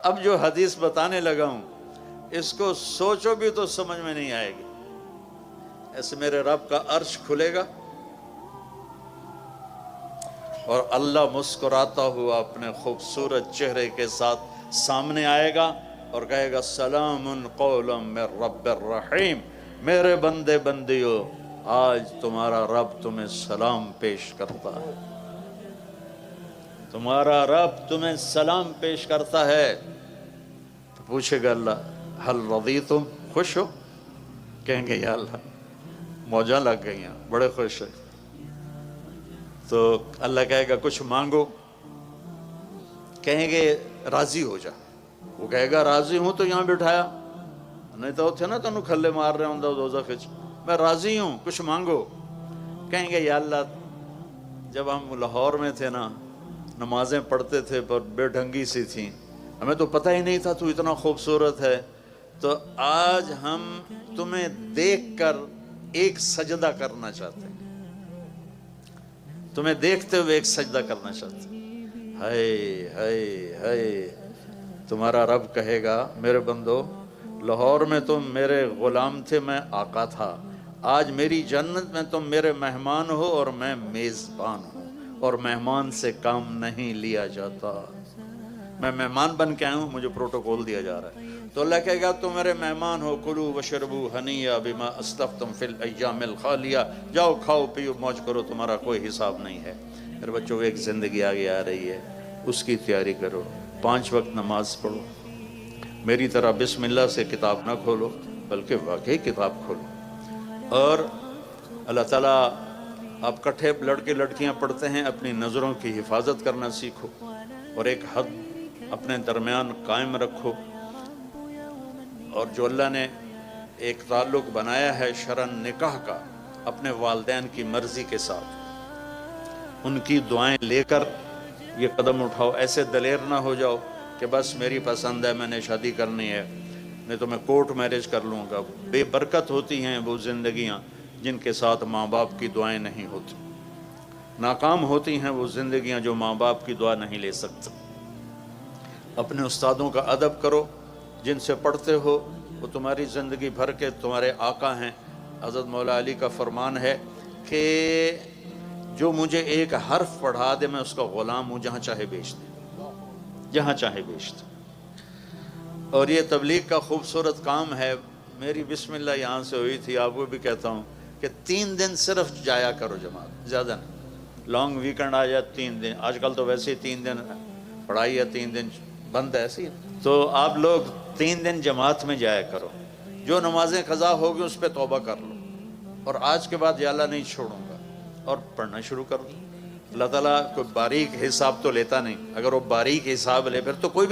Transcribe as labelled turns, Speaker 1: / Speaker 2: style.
Speaker 1: اب جو حدیث بتانے لگا ہوں اس کو سوچو بھی تو سمجھ میں نہیں آئے گی۔ ایسے میرے رب کا عرش کھلے گا اور اللہ مسکراتا ہوا اپنے خوبصورت چہرے کے ساتھ سامنے آئے گا اور کہے گا سلام قولا من رب الرحیم، میرے بندے بندیو آج تمہارا رب تمہیں سلام پیش کرتا ہے، تمہارا رب تمہیں سلام پیش کرتا ہے۔ تو پوچھے گا اللہ حل رضیتم، خوش ہو؟ کہیں گے یا اللہ موجاں لگ گئی ہیں، بڑے خوش ہیں۔ تو اللہ کہے گا کچھ مانگو، کہیں گے راضی ہو جا۔ وہ کہے گا راضی ہوں تو یہاں بٹھایا نہیں تو تھے نا تنوں کھلے مار رہے ہوں دوزخ وچ، میں راضی ہوں کچھ مانگو۔ کہیں گے یا اللہ جب ہم لاہور میں تھے نا نمازیں پڑھتے تھے پر بے ڈھنگی سی تھیں، ہمیں تو پتہ ہی نہیں تھا تو اتنا خوبصورت ہے، تو آج ہم تمہیں دیکھ کر ایک سجدہ کرنا چاہتے ہیں، تمہیں دیکھتے ہوئے ایک سجدہ کرنا چاہتے ہیں۔ ہائے ہائے ہائے، تمہارا رب کہے گا میرے بندو لاہور میں تم میرے غلام تھے، میں آقا تھا، آج میری جنت میں تم میرے مہمان ہو اور میں میزبان ہوں، اور مہمان سے کام نہیں لیا جاتا، میں مہمان بن کے آیا ہوں، مجھے پروٹوکول دیا جا رہا ہے۔ تو اللہ کہے گا تم میرے مہمان ہو، کلوا واشربوا ہنیئا بما اسلفتم فی الایام الخالیہ، جاؤ کھاؤ پیو موج کرو، تمہارا کوئی حساب نہیں ہے۔ میرے بچوں ایک زندگی آگے آ رہی ہے، اس کی تیاری کرو، 5 وقت نماز پڑھو، میری طرح بسم اللہ سے کتاب نہ کھولو بلکہ واقعی کتاب کھولو، اور اللہ تعالیٰ آپ کٹھے لڑکے لڑکیاں پڑھتے ہیں، اپنی نظروں کی حفاظت کرنا سیکھو اور ایک حد اپنے درمیان قائم رکھو، اور جو اللہ نے ایک تعلق بنایا ہے شرعاً نکاح کا اپنے والدین کی مرضی کے ساتھ، ان کی دعائیں لے کر یہ قدم اٹھاؤ۔ ایسے دلیر نہ ہو جاؤ کہ بس میری پسند ہے میں نے شادی کرنی ہے، نہیں تو میں کورٹ میرج کر لوں گا۔ بے برکت ہوتی ہیں وہ زندگیاں جن کے ساتھ ماں باپ کی دعائیں نہیں ہوتی، ناکام ہوتی ہیں وہ زندگیاں جو ماں باپ کی دعا نہیں لے سکتے۔ اپنے استادوں کا ادب کرو، جن سے پڑھتے ہو وہ تمہاری زندگی بھر کے تمہارے آقا ہیں۔ حضرت مولا علی کا فرمان ہے کہ جو مجھے ایک حرف پڑھا دے میں اس کا غلام ہوں، جہاں چاہے بیچ دے، جہاں چاہے بیچ دے۔ اور یہ تبلیغ کا خوبصورت کام ہے۔ میری بسم اللہ یہاں سے ہوئی تھی، آپ کو بھی کہتا ہوں کہ 3 دن صرف جایا کرو جماعت، زیادہ نہیں۔ لانگ ویکنڈ آ جائے 3 دن، آج کل تو ویسے ہی 3 دن پڑھائی ہے، 3 دن بند ہے، ایسی تو آپ لوگ 3 دن جماعت میں جایا کرو۔ جو نمازیں قضا ہوگی اس پہ توبہ کر لو، اور آج کے بعد یا اللہ نہیں چھوڑوں گا، اور پڑھنا شروع کر دو۔ اللہ تعالیٰ کوئی باریک حساب تو لیتا نہیں، اگر وہ باریک حساب لے پھر تو کوئی بھی